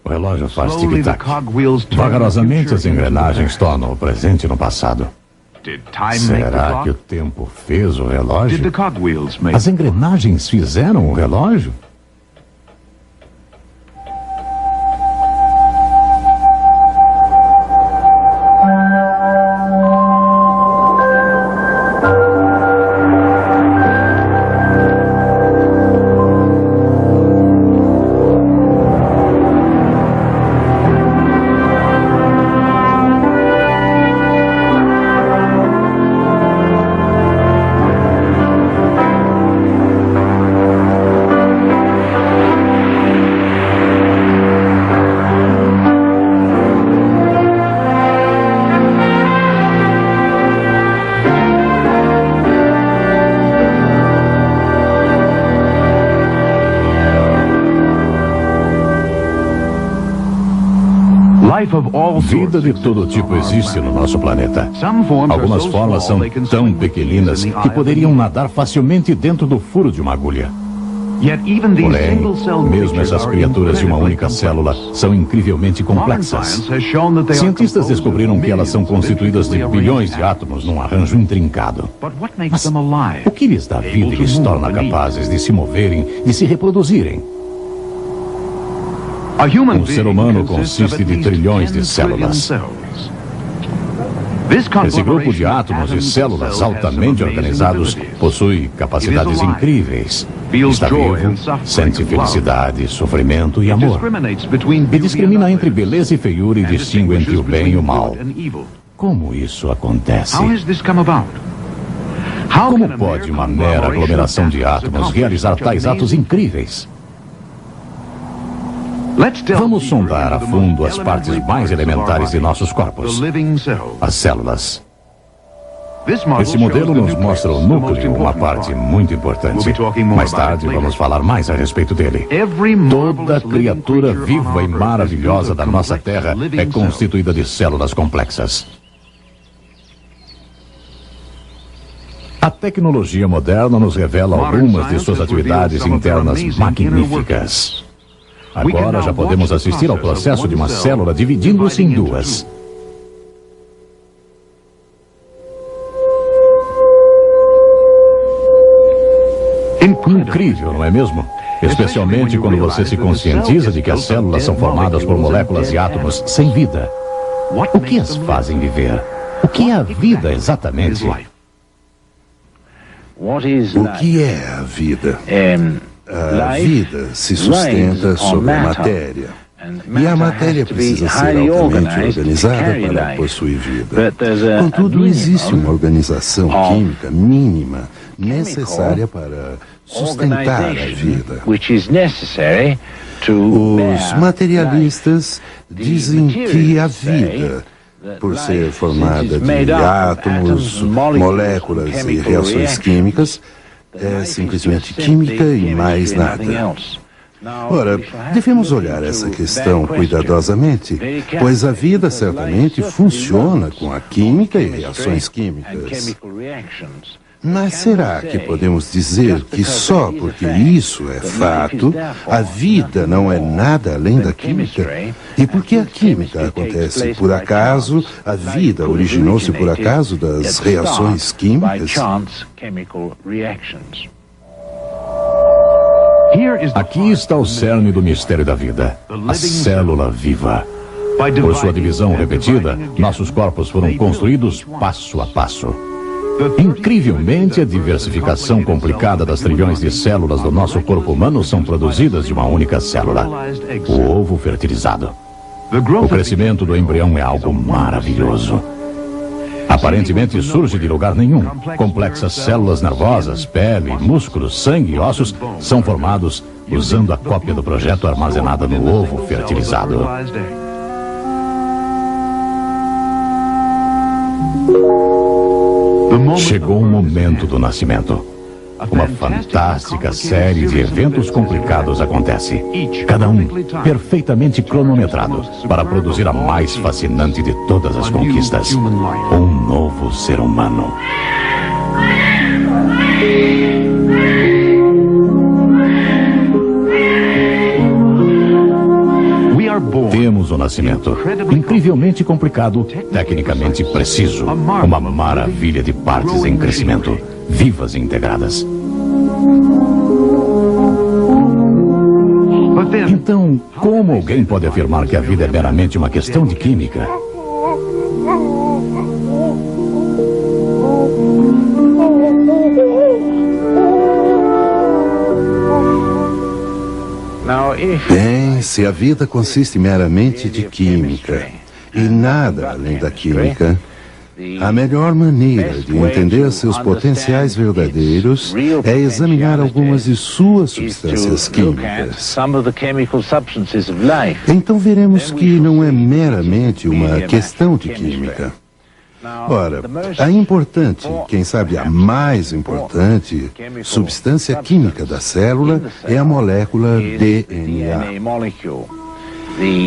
O relógio faz tic-tac. Vagarosamente as engrenagens tornam o presente no passado. Será que o tempo fez o relógio? As engrenagens fizeram o relógio? Vida de todo tipo existe no nosso planeta. Algumas formas são tão pequeninas que poderiam nadar facilmente dentro do furo de uma agulha. Porém, mesmo essas criaturas de uma única célula são incrivelmente complexas. Cientistas descobriram que elas são constituídas de bilhões de átomos num arranjo intrincado. Mas o que lhes dá vida e lhes torna capazes de se moverem, de se reproduzirem? Um ser humano consiste de trilhões de células. Esse grupo de átomos e células altamente organizados possui capacidades incríveis. Está vivo, sente felicidade, sofrimento e amor. E discrimina entre beleza e feiura e distingue entre o bem e o mal. Como isso acontece? Como pode uma mera aglomeração de átomos realizar tais atos incríveis? Vamos sondar a fundo as partes mais elementares de nossos corpos, as células. Esse modelo nos mostra o núcleo, uma parte muito importante. Mais tarde vamos falar mais a respeito dele. Toda criatura viva e maravilhosa da nossa Terra é constituída de células complexas. A tecnologia moderna nos revela algumas de suas atividades internas magníficas. Agora já podemos assistir ao processo de uma célula dividindo-se em duas. Incrível, não é mesmo? Especialmente quando você se conscientiza de que as células são formadas por moléculas e átomos sem vida. O que as fazem viver? O que é a vida exatamente? O que é a vida? A vida se sustenta sobre a matéria. E a matéria precisa ser altamente organizada para possuir vida. Contudo, existe uma organização química mínima necessária para sustentar a vida. Os materialistas dizem que a vida, por ser formada de átomos, moléculas e reações químicas, é simplesmente química e mais nada. Ora, devemos olhar essa questão cuidadosamente, pois a vida certamente funciona com a química e reações químicas. Mas será que podemos dizer que só porque isso é fato, a vida não é nada além da química? E porque a química acontece por acaso, a vida originou-se por acaso das reações químicas? Aqui está o cerne do mistério da vida, a célula viva. Por sua divisão repetida, nossos corpos foram construídos passo a passo. Incrivelmente, a diversificação complicada das trilhões de células do nosso corpo humano são produzidas de uma única célula, o ovo fertilizado. O crescimento do embrião é algo maravilhoso. Aparentemente surge de lugar nenhum. Complexas células nervosas, pele, músculos, sangue e ossos são formados usando a cópia do projeto armazenada no ovo fertilizado. Chegou o momento do nascimento. Uma fantástica série de eventos complicados acontece. Cada um perfeitamente cronometrado para produzir a mais fascinante de todas as conquistas. Um novo ser humano. Temos o nascimento. Incrivelmente complicado, tecnicamente preciso. Uma maravilha de partes em crescimento, vivas e integradas. Então, como alguém pode afirmar que a vida é meramente uma questão de química? Bem, se a vida consiste meramente de química e nada além da química, a melhor maneira de entender seus potenciais verdadeiros é examinar algumas de suas substâncias químicas. Então veremos que não é meramente uma questão de química. Ora, a importante, quem sabe a mais importante, substância química da célula é a molécula DNA.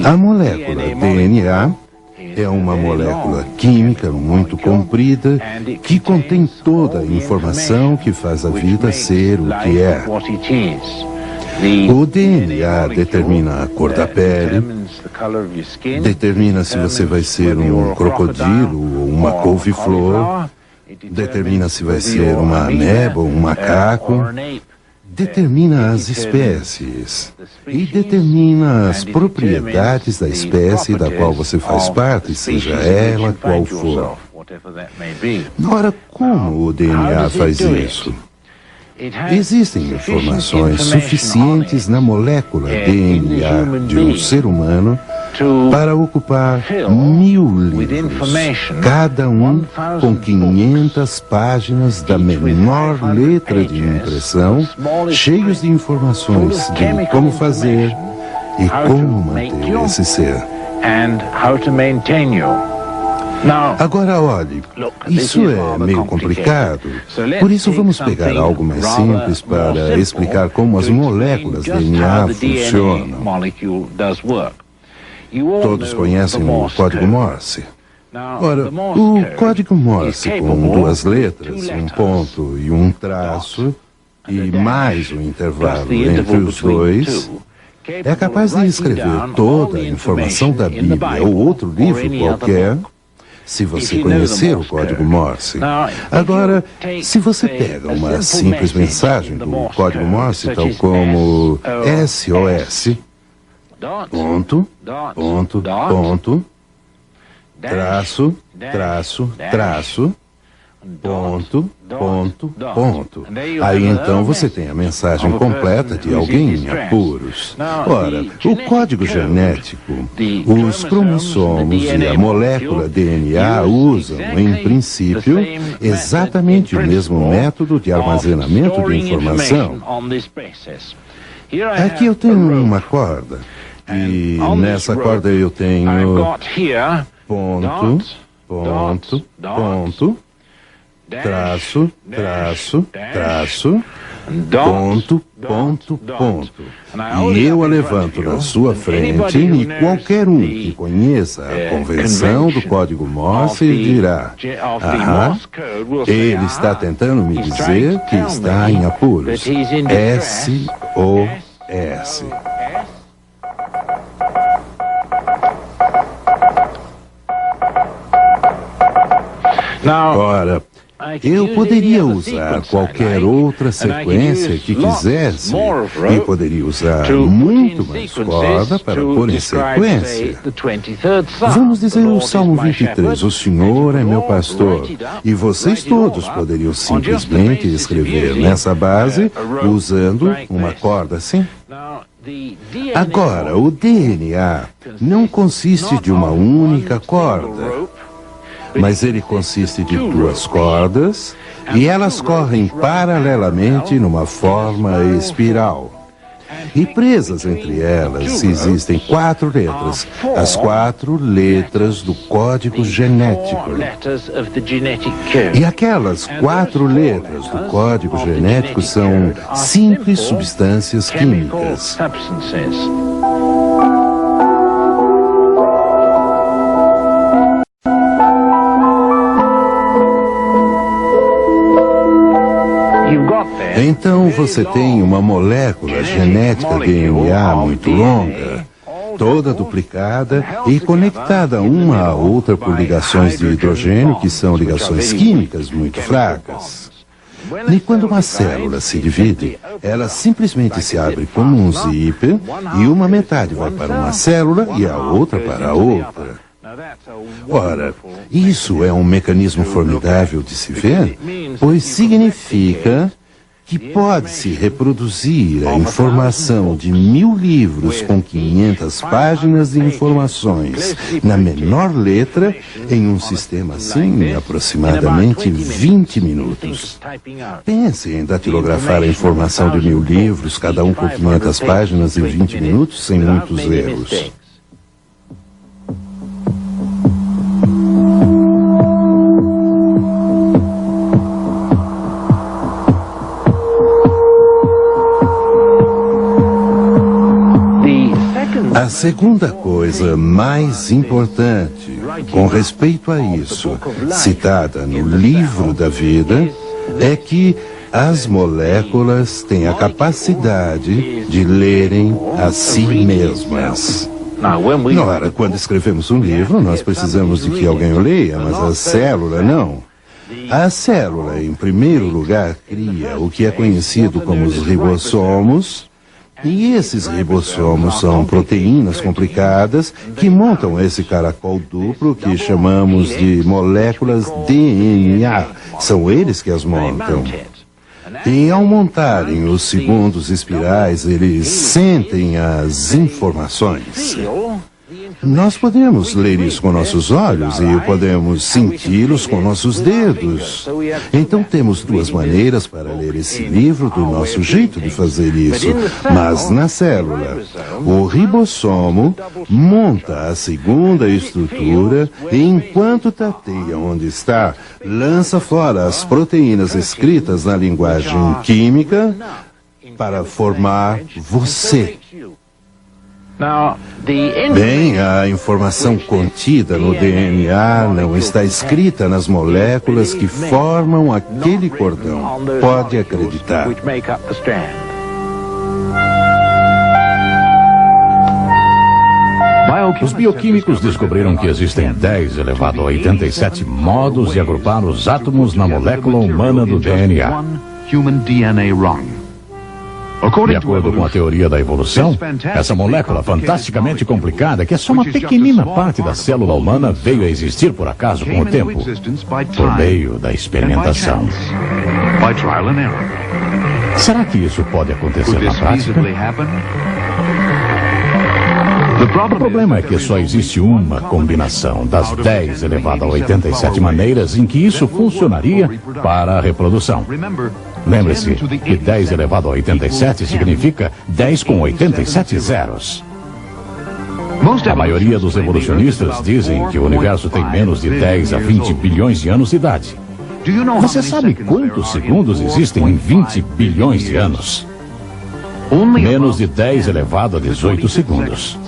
A molécula DNA é uma molécula química muito comprida que contém toda a informação que faz a vida ser o que é. O DNA determina a cor da pele, determina se você vai ser um crocodilo ou uma couve-flor, determina se vai ser uma ameba ou um macaco, determina as espécies e determina as propriedades da espécie da qual você faz parte, seja ela qual for. Ora, como o DNA faz isso? Existem informações suficientes na molécula DNA de um ser humano para ocupar 1000 livros, cada um com 500 páginas da menor letra de impressão, cheios de informações de como fazer e como manter esse ser. Agora, olhe, isso é meio complicado, por isso vamos pegar algo mais simples para explicar como as moléculas DNA funcionam. Todos conhecem o código Morse. Ora, o código Morse com 2 letras, um ponto e um traço, e mais um intervalo entre os dois, é capaz de escrever toda a informação da Bíblia ou outro livro qualquer, se você conhecer o código Morse. Agora, se você pega uma simples mensagem do código Morse, tal como SOS, ponto, ponto, ponto, traço, traço, traço, ponto, ponto, ponto. Aí então você tem a mensagem completa de alguém em apuros. Ora, o código genético, os cromossomos e a molécula DNA usam, em princípio, exatamente o mesmo método de armazenamento de informação. Aqui eu tenho uma corda, e nessa corda eu tenho ponto, ponto, ponto, traço, traço, traço, ponto, ponto, ponto. E eu a levanto na sua frente e qualquer um que conheça a convenção do código Morse dirá: aham, ele está tentando me dizer que está em apuros. SOS. Ora, eu poderia usar qualquer outra sequência que quisesse e poderia usar muito mais corda para pôr em sequência. Vamos dizer o Salmo 23, o Senhor é meu pastor, e vocês todos poderiam simplesmente escrever nessa base usando uma corda assim. Agora, o DNA não consiste de uma única corda, mas ele consiste de 2 cordas e elas correm paralelamente numa forma espiral. E presas entre elas existem 4 letras, as 4 letras do código genético. E aquelas 4 letras do código genético são simples substâncias químicas. Então você tem uma molécula genética DNA muito longa, toda duplicada e conectada uma à outra por ligações de hidrogênio, que são ligações químicas muito fracas. E quando uma célula se divide, ela simplesmente se abre como um zíper e uma metade vai para uma célula e a outra para a outra. Ora, isso é um mecanismo formidável de se ver, pois significa que pode-se reproduzir a informação de 1000 livros com 500 páginas de informações na menor letra em um sistema assim em aproximadamente 20 minutos. Pense em datilografar a informação de 1000 livros, cada um com 500 páginas em 20 minutos, sem muitos erros. A segunda coisa mais importante com respeito a isso, citada no livro da vida, é que as moléculas têm a capacidade de lerem a si mesmas. Ora, quando escrevemos um livro, nós precisamos de que alguém o leia, mas a célula não. A célula, em primeiro lugar, cria o que é conhecido como os ribossomos. E esses ribossomos são proteínas complicadas que montam esse caracol duplo que chamamos de moléculas DNA. São eles que as montam. E ao montarem os segundos espirais, eles sentem as informações. Nós podemos ler isso com nossos olhos e podemos senti-los com nossos dedos. Então temos duas maneiras para ler esse livro do nosso jeito de fazer isso. Mas na célula, o ribossomo monta a segunda estrutura e enquanto tateia onde está, lança fora as proteínas escritas na linguagem química para formar você. Bem, a informação contida no DNA não está escrita nas moléculas que formam aquele cordão. Pode acreditar. Os bioquímicos descobriram que existem 10 elevado a 87 modos de agrupar os átomos na molécula humana do DNA. De acordo com a teoria da evolução, essa molécula fantasticamente complicada, que é só uma pequenina parte da célula humana, veio a existir por acaso com o tempo, por meio da experimentação. Será que isso pode acontecer na prática? O problema é que só existe uma combinação das 10 elevado a 87 maneiras em que isso funcionaria para a reprodução. Lembre-se que 10 elevado a 87 significa 10 com 87 zeros. A maioria dos evolucionistas dizem que o universo tem menos de 10 a 20 bilhões de anos de idade. Você sabe quantos segundos existem em 20 bilhões de anos? Menos de 10 elevado a 18 segundos.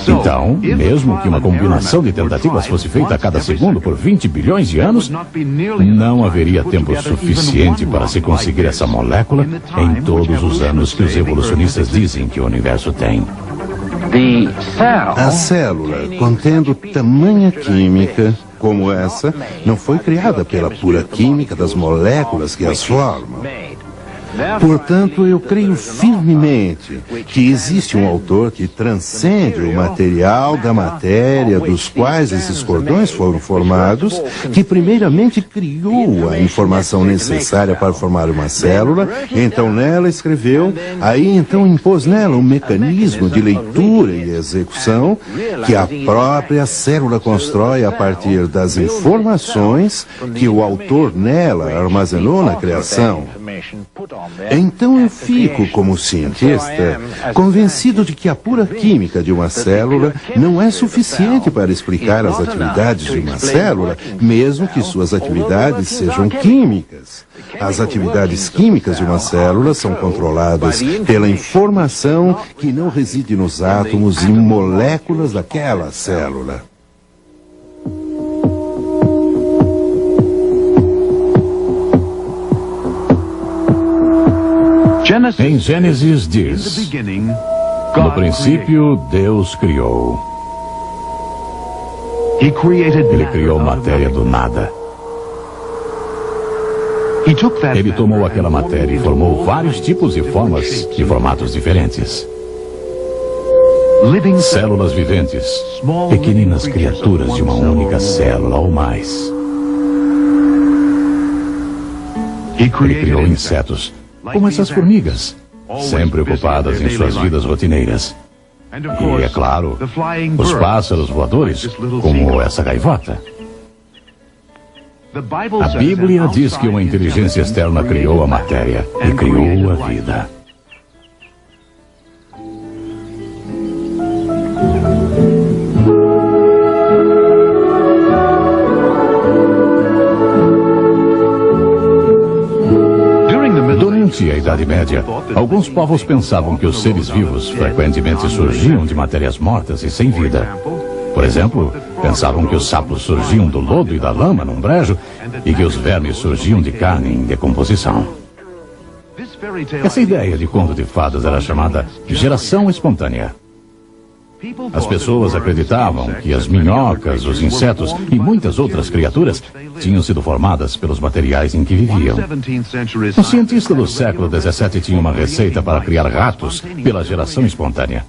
Então, mesmo que uma combinação de tentativas fosse feita a cada segundo por 20 bilhões de anos, não haveria tempo suficiente para se conseguir essa molécula em todos os anos que os evolucionistas dizem que o universo tem. A célula, contendo tamanha química como essa, não foi criada pela pura química das moléculas que as formam. Portanto, eu creio firmemente que existe um autor que transcende o material da matéria dos quais esses cordões foram formados, que primeiramente criou a informação necessária para formar uma célula, então nela escreveu, aí então impôs nela um mecanismo de leitura e execução que a própria célula constrói a partir das informações que o autor nela armazenou na criação. Então eu fico, como cientista, convencido de que a pura química de uma célula não é suficiente para explicar as atividades de uma célula, mesmo que suas atividades sejam químicas. As atividades químicas de uma célula são controladas pela informação que não reside nos átomos e moléculas daquela célula. Em Gênesis diz: No princípio, Deus criou. Ele criou matéria do nada. Ele tomou aquela matéria e formou vários tipos e formas e formatos diferentes. Células viventes, pequeninas criaturas de uma única célula ou mais. Ele criou insetos, como essas formigas, sempre ocupadas em suas vidas rotineiras. E, é claro, os pássaros voadores, como essa gaivota. A Bíblia diz que uma inteligência externa criou a matéria e criou a vida. Durante a Idade Média, alguns povos pensavam que os seres vivos frequentemente surgiam de matérias mortas e sem vida. Por exemplo, pensavam que os sapos surgiam do lodo e da lama num brejo e que os vermes surgiam de carne em decomposição. Essa ideia de conto de fadas era chamada de geração espontânea. As pessoas acreditavam que as minhocas, os insetos e muitas outras criaturas tinham sido formadas pelos materiais em que viviam. Um cientista do século XVII tinha uma receita para criar ratos pela geração espontânea.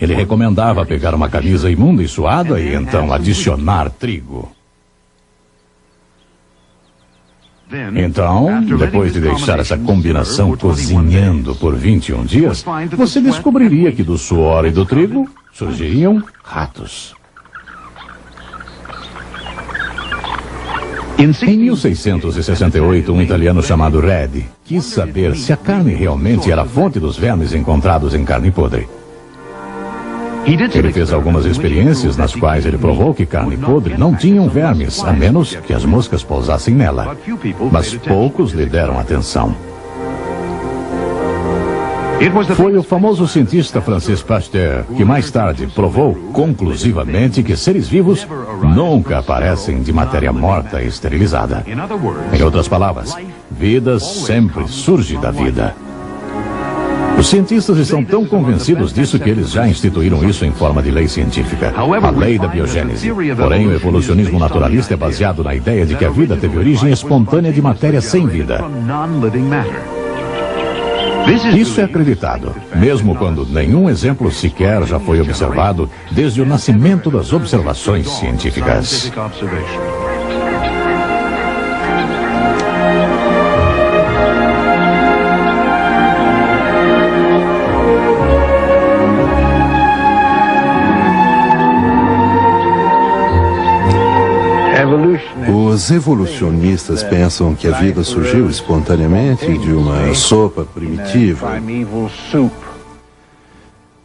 Ele recomendava pegar uma camisa imunda e suada e então adicionar trigo. Então, depois de deixar essa combinação cozinhando por 21 dias, você descobriria que do suor e do trigo surgiriam ratos. Em 1668, um italiano chamado Redi quis saber se a carne realmente era a fonte dos vermes encontrados em carne podre. Ele fez algumas experiências nas quais ele provou que carne podre não tinham vermes, a menos que as moscas pousassem nela. Mas poucos lhe deram atenção. Foi o famoso cientista Francis Pasteur que mais tarde provou conclusivamente que seres vivos nunca aparecem de matéria morta e esterilizada. Em outras palavras, vida sempre surge da vida. Os cientistas estão tão convencidos disso que eles já instituíram isso em forma de lei científica, a lei da biogênese. Porém, o evolucionismo naturalista é baseado na ideia de que a vida teve origem espontânea de matéria sem vida. Isso é acreditado, mesmo quando nenhum exemplo sequer já foi observado desde o nascimento das observações científicas. Os evolucionistas pensam que a vida surgiu espontaneamente de uma sopa primitiva.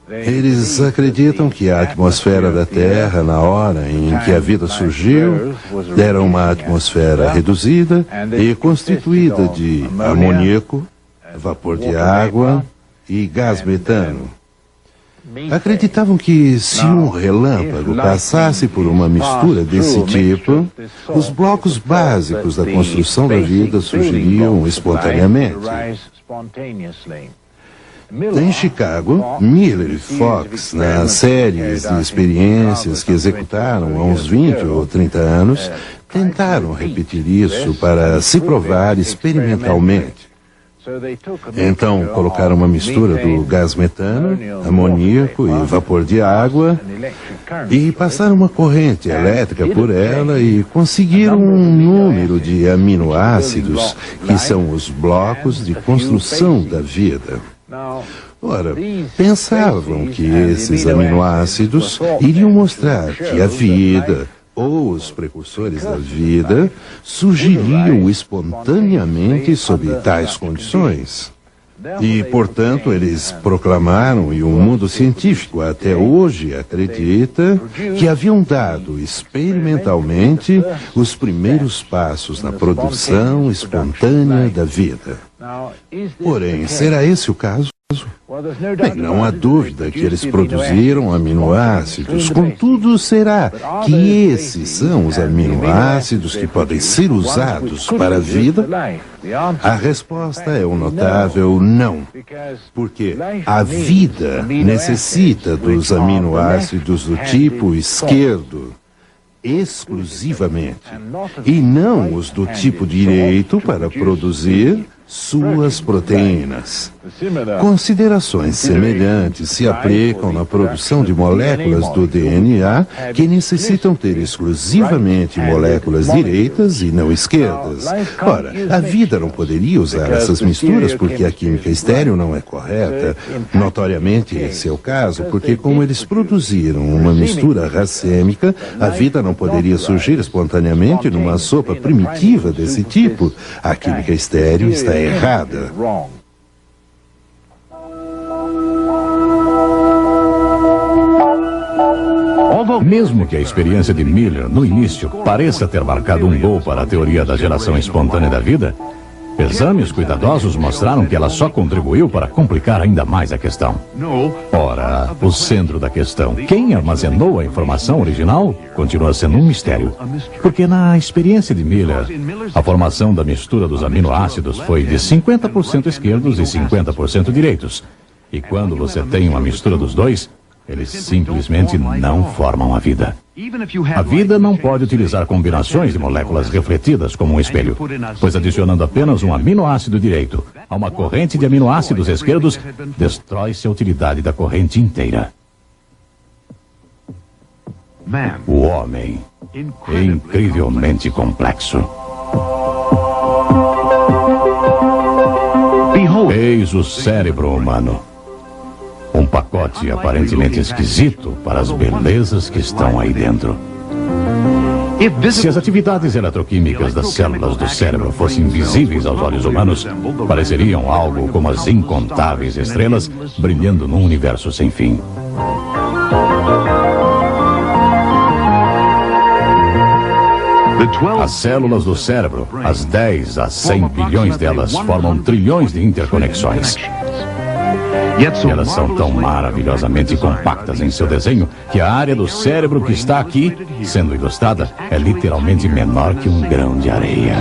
Eles acreditam que a atmosfera da Terra, na hora em que a vida surgiu, era uma atmosfera reduzida e constituída de amoníaco, vapor de água e gás metano. Acreditavam que se um relâmpago passasse por uma mistura desse tipo, os blocos básicos da construção da vida surgiriam espontaneamente. Em Chicago, Miller e Fox, nas séries de experiências que executaram há uns 20 ou 30 anos, tentaram repetir isso para se provar experimentalmente. Então, colocaram uma mistura do gás metano, amoníaco e vapor de água e passaram uma corrente elétrica por ela e conseguiram um número de aminoácidos que são os blocos de construção da vida. Ora, pensavam que esses aminoácidos iriam mostrar que a vida, ou os precursores da vida, surgiriam espontaneamente sob tais condições. E, portanto, eles proclamaram, e o mundo científico até hoje acredita, que haviam dado experimentalmente os primeiros passos na produção espontânea da vida. Porém, será esse o caso? Bem, não há dúvida que eles produziram aminoácidos, contudo, será que esses são os aminoácidos que podem ser usados para a vida? A resposta é um notável não, porque a vida necessita dos aminoácidos do tipo esquerdo exclusivamente, e não os do tipo direito para produzir suas proteínas. Considerações semelhantes se aplicam na produção de moléculas do DNA que necessitam ter exclusivamente moléculas direitas e não esquerdas. Ora, a vida não poderia usar essas misturas porque a química estéril não é correta. Notoriamente esse é o caso, porque como eles produziram uma mistura racêmica, a vida não poderia surgir espontaneamente numa sopa primitiva desse tipo. A química estéril está errada. Mesmo que a experiência de Miller, no início, pareça ter marcado um gol para a teoria da geração espontânea da vida, exames cuidadosos mostraram que ela só contribuiu para complicar ainda mais a questão. Ora, o centro da questão, quem armazenou a informação original, continua sendo um mistério. Porque na experiência de Miller, a formação da mistura dos aminoácidos foi de 50% esquerdos e 50% direitos. E quando você tem uma mistura dos dois, eles simplesmente não formam a vida. A vida não pode utilizar combinações de moléculas refletidas como um espelho, pois adicionando apenas um aminoácido direito a uma corrente de aminoácidos esquerdos, destrói-se a utilidade da corrente inteira. O homem é incrivelmente complexo. Eis o cérebro humano. Um pacote aparentemente esquisito para as belezas que estão aí dentro. Se as atividades eletroquímicas das células do cérebro fossem visíveis aos olhos humanos, pareceriam algo como as incontáveis estrelas brilhando num universo sem fim. As células do cérebro, as 10 a 100 bilhões delas, formam trilhões de interconexões. E elas são tão maravilhosamente compactas em seu desenho que a área do cérebro que está aqui, sendo ilustrada, é literalmente menor que um grão de areia.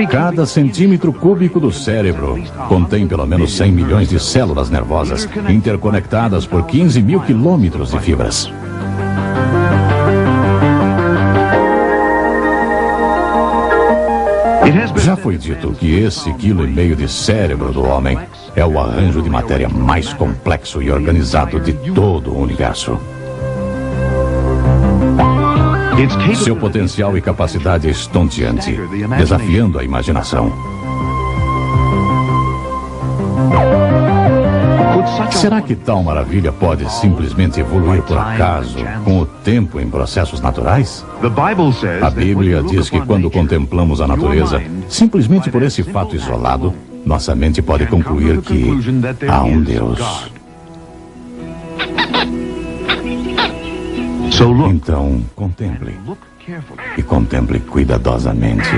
Cada centímetro cúbico do cérebro contém pelo menos 100 milhões de células nervosas, interconectadas por 15 mil quilômetros de fibras. Já foi dito que esse 1,5 kg de cérebro do homem é o arranjo de matéria mais complexo e organizado de todo o universo. Seu potencial e capacidade é estonteante, desafiando a imaginação. Será que tal maravilha pode simplesmente evoluir por acaso, com o tempo em processos naturais? A Bíblia diz que quando contemplamos a natureza, simplesmente por esse fato isolado, nossa mente pode concluir que há um Deus. Então, contemple. E contemple cuidadosamente.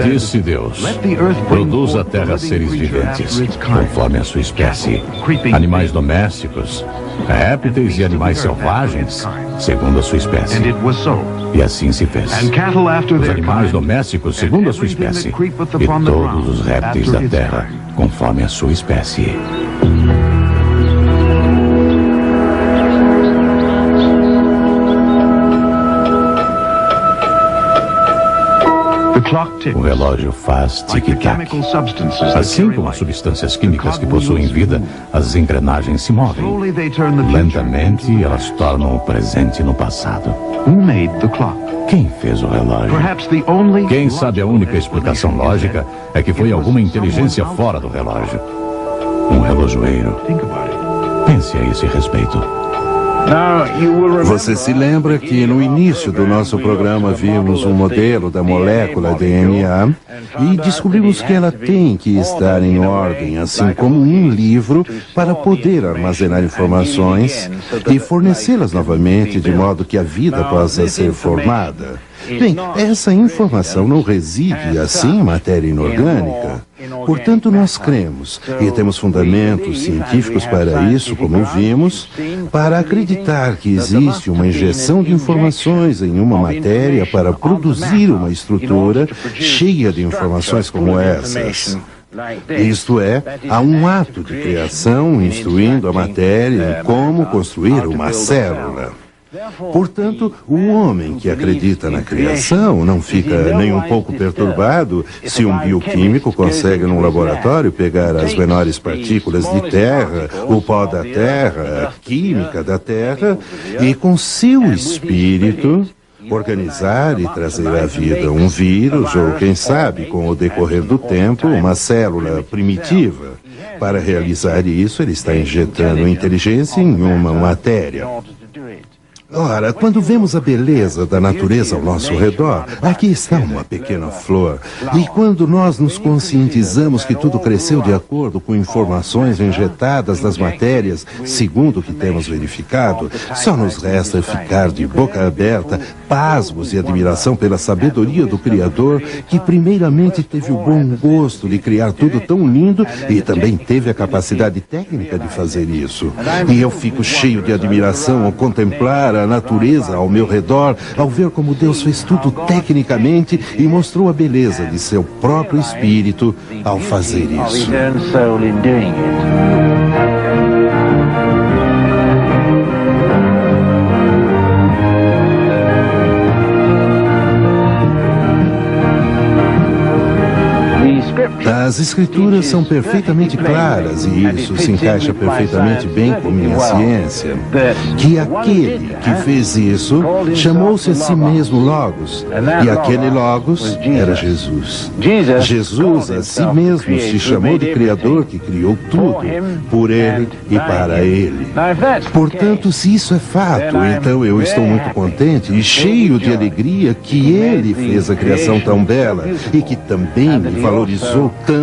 Disse Deus, produza a terra seres viventes, conforme a sua espécie, animais domésticos, répteis e animais selvagens, segundo a sua espécie. E assim se fez. Os animais domésticos, segundo a sua espécie, e todos os répteis da terra, conforme a sua espécie. O relógio faz tic-tac. Assim como as substâncias químicas que possuem vida, as engrenagens se movem. Lentamente, elas tornam o presente no passado. Quem fez o relógio? Quem sabe a única explicação lógica é que foi alguma inteligência fora do relógio. um relojoeiro. Pense a esse respeito. Você se lembra que no início do nosso programa vimos um modelo da molécula DNA e descobrimos que ela tem que estar em ordem, assim como um livro, para poder armazenar informações e fornecê-las novamente de modo que a vida possa ser formada. Bem, essa informação não reside assim em matéria inorgânica. Portanto, nós cremos, e temos fundamentos científicos para isso, como vimos, para acreditar que existe uma injeção de informações em uma matéria para produzir uma estrutura cheia de informações como essas. Isto é, há um ato de criação instruindo a matéria em como construir uma célula. Portanto, o homem que acredita na criação não fica nem um pouco perturbado se um bioquímico consegue num laboratório pegar as menores partículas de terra, o pó da terra, a química da terra e com seu espírito organizar e trazer à vida um vírus ou, quem sabe, com o decorrer do tempo, uma célula primitiva. Para realizar isso, ele está injetando inteligência em uma matéria. Ora, quando vemos a beleza da natureza ao nosso redor, aqui está uma pequena flor. E quando nós nos conscientizamos que tudo cresceu de acordo com informações injetadas das matérias, segundo o que temos verificado, só nos resta ficar de boca aberta, pasmos e admiração pela sabedoria do Criador, que primeiramente teve o bom gosto de criar tudo tão lindo e também teve a capacidade técnica de fazer isso. E eu fico cheio de admiração ao contemplar a natureza ao meu redor, ao ver como Deus fez tudo tecnicamente e mostrou a beleza de seu próprio espírito ao fazer isso. As escrituras são perfeitamente claras, e isso se encaixa perfeitamente bem com minha ciência, que aquele que fez isso chamou-se a si mesmo Logos, e aquele Logos era Jesus. Jesus a si mesmo se chamou de Criador, que criou tudo, por Ele e para Ele. Portanto, se isso é fato, então eu estou muito contente e cheio de alegria que Ele fez a criação tão bela e que também me valorizou tanto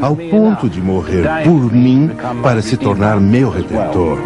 ao ponto de morrer por mim para se tornar meu Redentor.